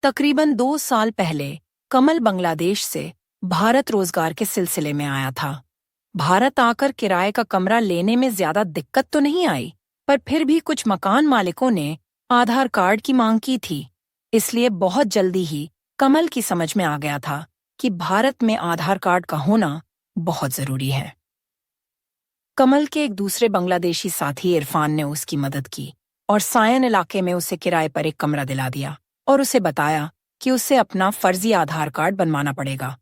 तकरीबन 2 साल पहले कमल बांग्लादेश से भारत रोजगार के सिलसिले में आया था। भारत आकर किराए का कमरा लेने में ज्यादा दिक्कत तो नहीं आई, पर फिर भी कुछ मकान मालिकों ने आधार कार्ड की मांग की थी। इसलिए बहुत जल्दी ही कमल की समझ में आ गया था कि भारत में आधार कार्ड का होना बहुत जरूरी है। कमल के एक दूसरे बांग्लादेशी साथी इरफान ने उसकी मदद की और सायन इलाके में उसे किराए पर एक कमरा दिला दिया और उसे बताया कि उसे अपना फर्जी आधार कार्ड बनवाना पड़ेगा,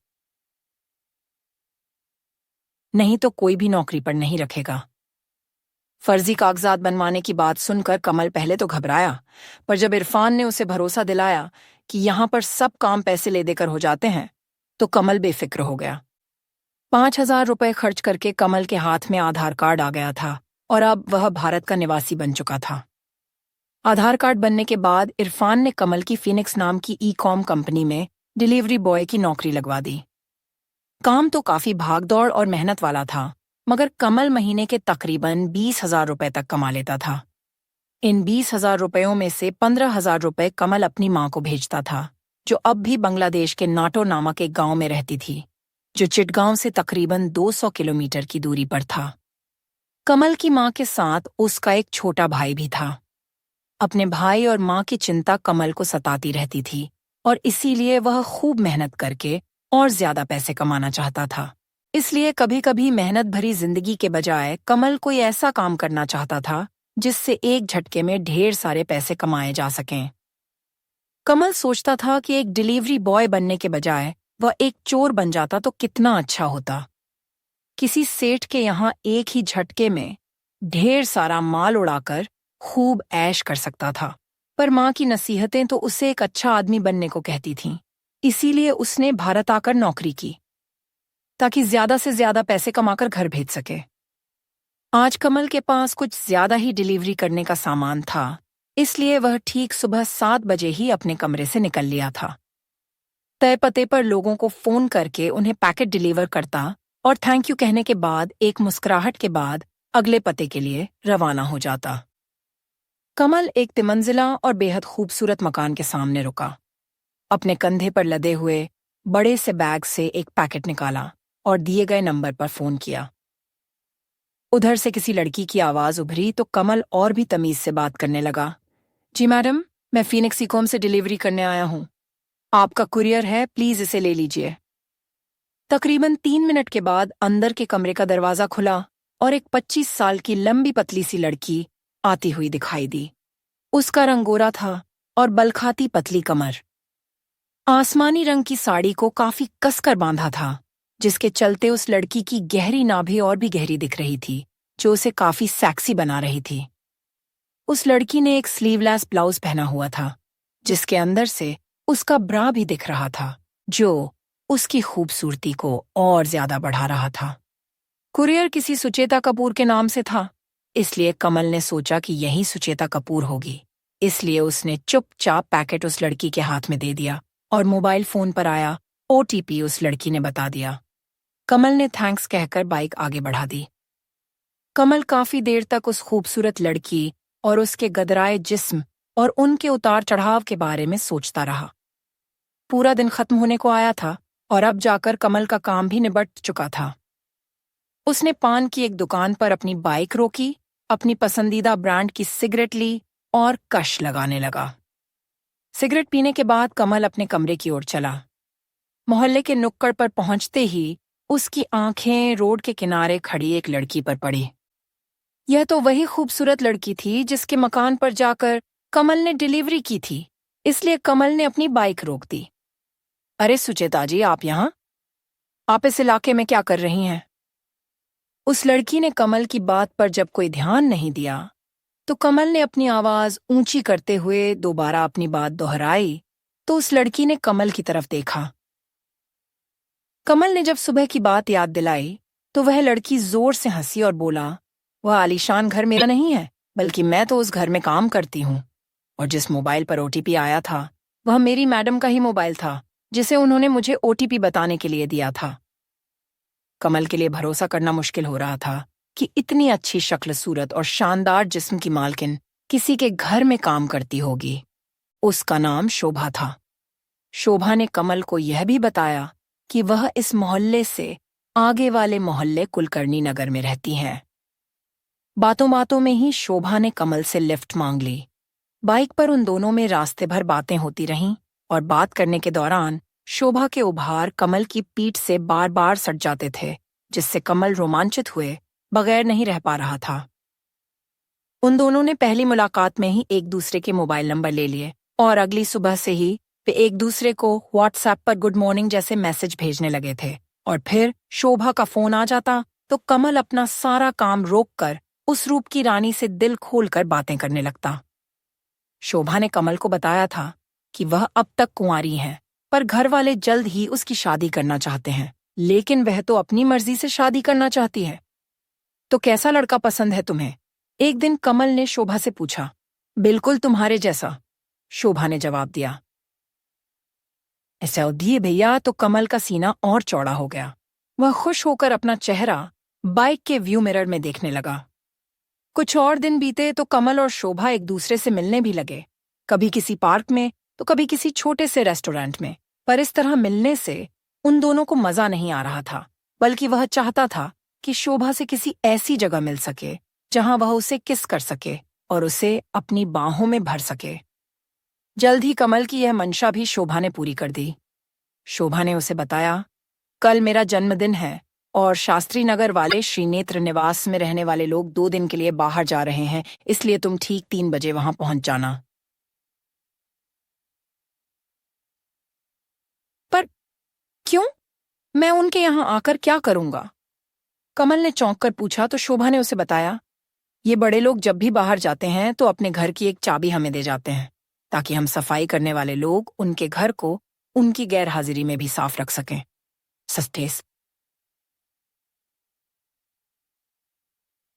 नहीं तो कोई भी नौकरी पर नहीं रखेगा। फर्जी कागजात बनवाने की बात सुनकर कमल पहले तो घबराया, पर जब इरफान ने उसे भरोसा दिलाया कि यहां पर सब काम पैसे ले देकर हो जाते हैं, तो कमल बेफिक्र हो गया। 5,000 रुपए खर्च करके कमल के हाथ में आधार कार्ड आ गया था और अब वह भारत का निवासी बन चुका था। आधार कार्ड बनने के बाद इरफान ने कमल की फीनिक्स नाम की ई-कॉम कंपनी में डिलीवरी बॉय की नौकरी लगवा दी। काम तो काफी भागदौड़ और मेहनत वाला था, मगर कमल महीने के तकरीबन 20,000 रुपए तक कमा लेता था। इन 20,000 रुपयों में से 15,000 रुपए कमल अपनी मां को भेजता था, जो अब भी बांग्लादेश के नाटो नामक एक गांव में रहती थी, जो चिटगांव से तकरीबन 200 किलोमीटर की दूरी पर था। कमल की मां के साथ उसका एक छोटा भाई भी था। अपने भाई और मां की चिंता कमल को सताती रहती थी और इसीलिए वह खूब मेहनत करके और ज्यादा पैसे कमाना चाहता था। इसलिए कभी कभी मेहनत भरी जिंदगी के बजाय कमल कोई ऐसा काम करना चाहता था जिससे एक झटके में ढेर सारे पैसे कमाए जा सकें। कमल सोचता था कि एक डिलीवरी बॉय बनने के बजाय वह एक चोर बन जाता तो कितना अच्छा होता। किसी सेठ के यहाँ एक ही झटके में ढेर सारा माल उड़ाकर खूब ऐश कर सकता था। पर मां की नसीहतें तो उसे एक अच्छा आदमी बनने को कहती थीं। इसीलिए उसने भारत आकर नौकरी की, ताकि ज्यादा से ज्यादा पैसे कमाकर घर भेज सके। आज कमल के पास कुछ ज्यादा ही डिलीवरी करने का सामान था, इसलिए वह ठीक सुबह 7 बजे ही अपने कमरे से निकल लिया था। तय पते पर लोगों को फोन करके उन्हें पैकेट डिलीवर करता और थैंक यू कहने के बाद एक मुस्कुराहट के बाद अगले पते के लिए रवाना हो जाता। कमल एक तिमंजिला और बेहद खूबसूरत मकान के सामने रुका। अपने कंधे पर लदे हुए बड़े से बैग से एक पैकेट निकाला और दिए गए नंबर पर फोन किया। उधर से किसी लड़की की आवाज उभरी तो कमल और भी तमीज से बात करने लगा। जी मैडम, मैं फीनिक्स ई-कॉम से डिलीवरी करने आया हूं। आपका कुरियर है, प्लीज इसे ले लीजिए। तकरीबन 3 मिनट के बाद अंदर के कमरे का दरवाजा खुला और एक 25 साल की लंबी पतली सी लड़की आती हुई दिखाई दी। उसका रंग गोरा था और बलखाती पतली कमर। आसमानी रंग की साड़ी को काफी कसकर बांधा था, जिसके चलते उस लड़की की गहरी नाभि और भी गहरी दिख रही थी, जो उसे काफी सेक्सी बना रही थी। उस लड़की ने एक स्लीवलेस ब्लाउज पहना हुआ था, जिसके अंदर से उसका ब्रा भी दिख रहा था, जो उसकी खूबसूरती को और ज्यादा बढ़ा रहा था। कुरियर किसी सुचेता कपूर के नाम से था, इसलिए कमल ने सोचा कि यही सुचेता कपूर होगी। इसलिए उसने चुपचाप पैकेट उस लड़की के हाथ में दे दिया और मोबाइल फोन पर आया ओटीपी उस लड़की ने बता दिया। कमल ने थैंक्स कहकर बाइक आगे बढ़ा दी। कमल काफी देर तक उस खूबसूरत लड़की और उसके गदराए जिस्म और उनके उतार चढ़ाव के बारे में सोचता रहा। पूरा दिन खत्म होने को आया था और अब जाकर कमल का काम भी निबट चुका था। उसने पान की एक दुकान पर अपनी बाइक रोकी, अपनी पसंदीदा ब्रांड की सिगरेट ली और कश लगाने लगा। सिगरेट पीने के बाद कमल अपने कमरे की ओर चला। मोहल्ले के नुक्कड़ पर पहुंचते ही उसकी आंखें रोड के किनारे खड़ी एक लड़की पर पड़ी। यह तो वही खूबसूरत लड़की थी जिसके मकान पर जाकर कमल ने डिलीवरी की थी, इसलिए कमल ने अपनी बाइक रोक दी। अरे सुचेता जी, आप यहाँ? आप इस इलाके में क्या कर रही हैं? उस लड़की ने कमल की बात पर जब कोई ध्यान नहीं दिया, तो कमल ने अपनी आवाज ऊंची करते हुए दोबारा अपनी बात दोहराई तो उस लड़की ने कमल की तरफ देखा। कमल ने जब सुबह की बात याद दिलाई तो वह लड़की जोर से हंसी और बोला, वह आलीशान घर मेरा नहीं है, बल्कि मैं तो उस घर में काम करती हूँ, और जिस मोबाइल पर ओटीपी आया था वह मेरी मैडम का ही मोबाइल था, जिसे उन्होंने मुझे ओटीपी बताने के लिए दिया था। कमल के लिए भरोसा करना मुश्किल हो रहा था कि इतनी अच्छी शक्ल सूरत और शानदार जिस्म की मालकिन किसी के घर में काम करती होगी। उसका नाम शोभा था। शोभा ने कमल को यह भी बताया कि वह इस मोहल्ले से आगे वाले मोहल्ले कुलकर्णी नगर में रहती हैं। बातों बातों में ही शोभा ने कमल से लिफ्ट मांग ली। बाइक पर उन दोनों में रास्ते भर बातें होती रहीं और बात करने के दौरान शोभा के उभार कमल की पीठ से बार बार सट जाते थे, जिससे कमल रोमांचित हुए बगैर नहीं रह पा रहा था। उन दोनों ने पहली मुलाकात में ही एक दूसरे के मोबाइल नंबर ले लिए और अगली सुबह से ही वे एक दूसरे को व्हाट्सएप पर गुड मॉर्निंग जैसे मैसेज भेजने लगे थे। और फिर शोभा का फोन आ जाता तो कमल अपना सारा काम रोककर उस रूप की रानी से दिल खोलकर बातें करने लगता। शोभा ने कमल को बताया था कि वह अब तक कुंवारी है, पर घर वाले जल्द ही उसकी शादी करना चाहते हैं, लेकिन वह तो अपनी मर्जी से शादी करना चाहती है। तो कैसा लड़का पसंद है तुम्हें? एक दिन कमल ने शोभा से पूछा। बिल्कुल तुम्हारे जैसा, शोभा ने जवाब दिया। ऐसा दिए भैया तो कमल का सीना और चौड़ा हो गया। वह खुश होकर अपना चेहरा बाइक के व्यू मिरर में देखने लगा। कुछ और दिन बीते तो कमल और शोभा एक दूसरे से मिलने भी लगे, कभी किसी पार्क में तो कभी किसी छोटे से रेस्टोरेंट में। पर इस तरह मिलने से उन दोनों को मजा नहीं आ रहा था, बल्कि वह चाहता था कि शोभा से किसी ऐसी जगह मिल सके जहां वह उसे किस कर सके और उसे अपनी बाहों में भर सके। जल्द ही कमल की यह मंशा भी शोभा ने पूरी कर दी। शोभा ने उसे बताया, कल मेरा जन्मदिन है और शास्त्री नगर वाले श्रीनेत्र निवास में रहने वाले लोग 2 दिन के लिए बाहर जा रहे हैं, इसलिए तुम ठीक 3 बजे वहां पहुंच जाना। पर क्यों? मैं उनके यहां आकर क्या करूंगा? कमल ने चौंक कर पूछा तो शोभा ने उसे बताया, ये बड़े लोग जब भी बाहर जाते हैं तो अपने घर की एक चाबी हमें दे जाते हैं, ताकि हम सफाई करने वाले लोग उनके घर को उनकी गैर हाजिरी में भी साफ रख सकें। सस्टेस।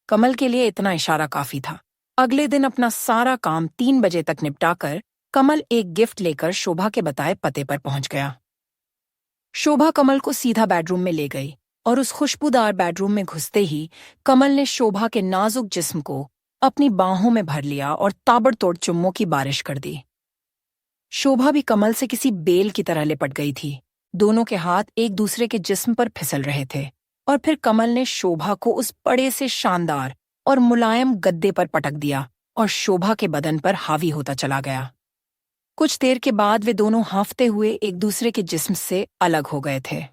कमल के लिए इतना इशारा काफी था। अगले दिन अपना सारा काम 3 बजे तक निपटाकर कमल एक गिफ्ट लेकर शोभा के बताए पते पर पहुंच गया। शोभा कमल को सीधा बेडरूम में ले गई और उस खुशबूदार बेडरूम में घुसते ही कमल ने शोभा के नाजुक जिस्म को अपनी बाहों में भर लिया और ताबड़तोड़ चुम्मों की बारिश कर दी। शोभा भी कमल से किसी बेल की तरह लिपट गई थी। दोनों के हाथ एक दूसरे के जिस्म पर फिसल रहे थे और फिर कमल ने शोभा को उस बड़े से शानदार और मुलायम गद्दे पर पटक दिया और शोभा के बदन पर हावी होता चला गया। कुछ देर के बाद वे दोनों हांफते हुए एक दूसरे के जिस्म से अलग हो गए थे।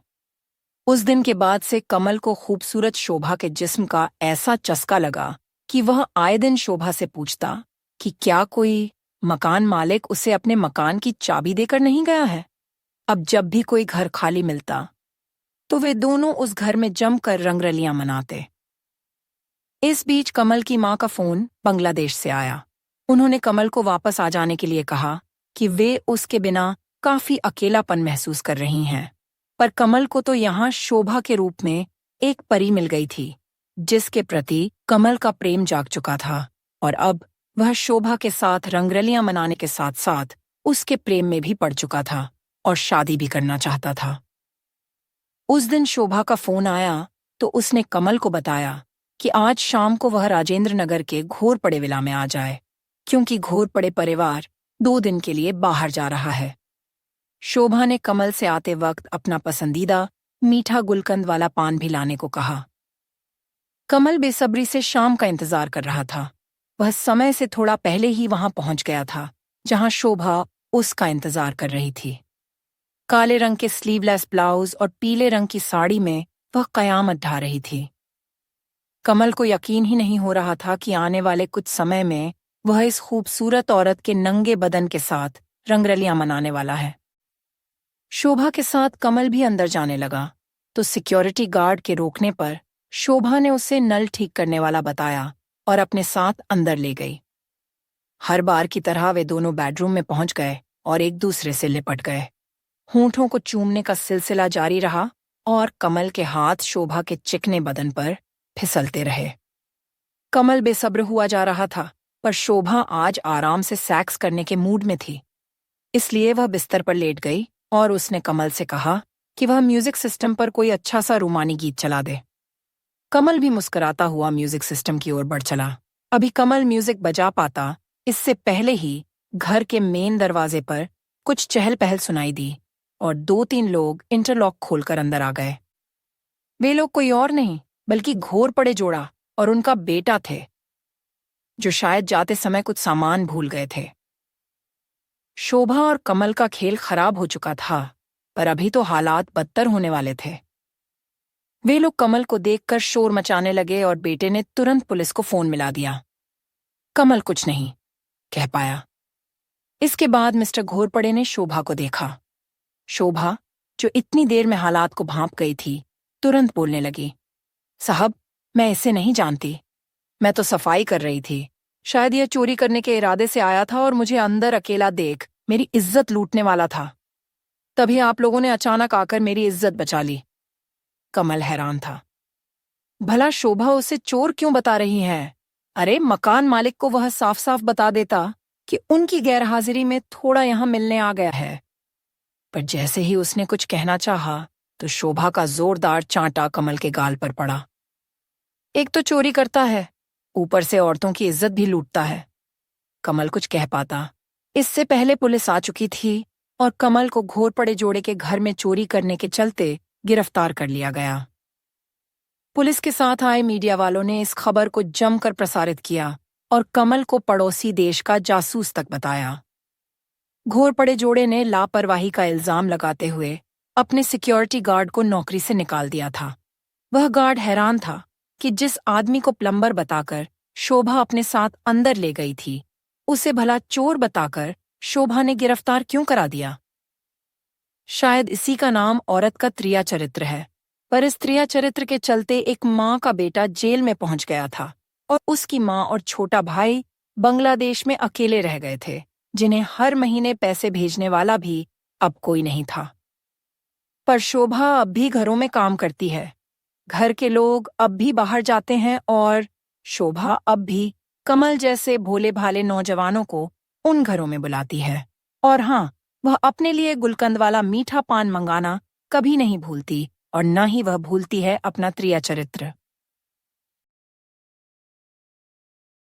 उस दिन के बाद से कमल को खूबसूरत शोभा के जिस्म का ऐसा चस्का लगा कि वह आए दिन शोभा से पूछता कि क्या कोई मकान मालिक उसे अपने मकान की चाबी देकर नहीं गया है। अब जब भी कोई घर खाली मिलता तो वे दोनों उस घर में जमकर रंगरलियां मनाते। इस बीच कमल की मां का फोन बांग्लादेश से आया। उन्होंने कमल को वापस आ जाने के लिए कहा कि वे उसके बिना काफी अकेलापन महसूस कर रही हैं। पर कमल को तो यहाँ शोभा के रूप में एक परी मिल गई थी, जिसके प्रति कमल का प्रेम जाग चुका था और अब वह शोभा के साथ रंगरलियां मनाने के साथ साथ उसके प्रेम में भी पड़ चुका था और शादी भी करना चाहता था। उस दिन शोभा का फोन आया तो उसने कमल को बताया कि आज शाम को वह राजेंद्र नगर के घोरपड़े विला में आ जाए, क्योंकि घोरपड़े परिवार 2 दिन के लिए बाहर जा रहा है। शोभा ने कमल से आते वक्त अपना पसंदीदा मीठा गुलकंद वाला पान भी लाने को कहा। कमल बेसब्री से शाम का इंतजार कर रहा था। वह समय से थोड़ा पहले ही वहां पहुंच गया था जहां शोभा उसका इंतजार कर रही थी। काले रंग के स्लीवलेस ब्लाउज और पीले रंग की साड़ी में वह कयामत ढा रही थी। कमल को यकीन ही नहीं हो रहा था कि आने वाले कुछ समय में वह इस खूबसूरत औरत के नंगे बदन के साथ रंगरलियां मनाने वाला है। शोभा के साथ कमल भी अंदर जाने लगा तो सिक्योरिटी गार्ड के रोकने पर शोभा ने उसे नल ठीक करने वाला बताया और अपने साथ अंदर ले गई। हर बार की तरह वे दोनों बेडरूम में पहुंच गए और एक दूसरे से लिपट गए। होंठों को चूमने का सिलसिला जारी रहा और कमल के हाथ शोभा के चिकने बदन पर फिसलते रहे। कमल बेसब्र हुआ जा रहा था, पर शोभा आज आराम से सेक्स करने के मूड में थी, इसलिए वह बिस्तर पर लेट गई और उसने कमल से कहा कि वह म्यूजिक सिस्टम पर कोई अच्छा सा रूमानी गीत चला दे। कमल भी मुस्कुराता हुआ म्यूजिक सिस्टम की ओर बढ़ चला। अभी कमल म्यूजिक बजा पाता, इससे पहले ही घर के मेन दरवाजे पर कुछ चहल पहल सुनाई दी और 2-3 लोग इंटरलॉक खोलकर अंदर आ गए। वे लोग कोई और नहीं बल्कि घोरपड़े जोड़ा और उनका बेटा थे, जो शायद जाते समय कुछ सामान भूल गए थे। शोभा और कमल का खेल खराब हो चुका था, पर अभी तो हालात बदतर होने वाले थे। वे लोग कमल को देखकर शोर मचाने लगे और बेटे ने तुरंत पुलिस को फोन मिला दिया। कमल कुछ नहीं कह पाया। इसके बाद मिस्टर घोरपड़े ने शोभा को देखा। शोभा, जो इतनी देर में हालात को भांप गई थी, तुरंत बोलने लगी, साहब, मैं इसे नहीं जानती। मैं तो सफाई कर रही थी। शायद यह चोरी करने के इरादे से आया था और मुझे अंदर अकेला देख मेरी इज्जत लूटने वाला था। तभी आप लोगों ने अचानक आकर मेरी इज्जत बचा ली। कमल हैरान था। भला शोभा उसे चोर क्यों बता रही है? अरे, मकान मालिक को वह साफ साफ बता देता कि उनकी गैरहाजिरी में थोड़ा यहां मिलने आ गया है। पर जैसे ही उसने कुछ कहना चाहा, तो शोभा का जोरदार चांटा कमल के गाल पर पड़ा। एक तो चोरी करता है, ऊपर से औरतों की इज्जत भी लूटता है। कमल कुछ कह पाता। इससे पहले पुलिस आ चुकी थी और कमल को घोरपड़े जोड़े के घर में चोरी करने के चलते गिरफ्तार कर लिया गया। पुलिस के साथ आए मीडिया वालों ने इस खबर को जमकर प्रसारित किया और कमल को पड़ोसी देश का जासूस तक बताया। घोरपड़े जोड़े ने लापरवाही का इल्जाम लगाते हुए अपने सिक्योरिटी गार्ड को नौकरी से निकाल दिया था। वह गार्ड हैरान था कि जिस आदमी को प्लम्बर बताकर शोभा अपने साथ अंदर ले गई थी, उसे भला चोर बताकर शोभा ने गिरफ्तार क्यों करा दिया। शायद इसी का नाम औरत का त्रिया चरित्र है। पर इस त्रिया चरित्र के चलते एक माँ का बेटा जेल में पहुंच गया था और उसकी माँ और छोटा भाई बांग्लादेश में अकेले रह गए थे, जिन्हें हर महीने पैसे भेजने वाला भी अब कोई नहीं था। पर शोभा अब भी घरों में काम करती है। घर के लोग अब भी बाहर जाते हैं और शोभा अब भी कमल जैसे भोले भाले नौजवानों को उन घरों में बुलाती है। और हाँ, वह अपने लिए गुलकंद वाला मीठा पान मंगाना कभी नहीं भूलती और न ही वह भूलती है अपना त्रिया चरित्र।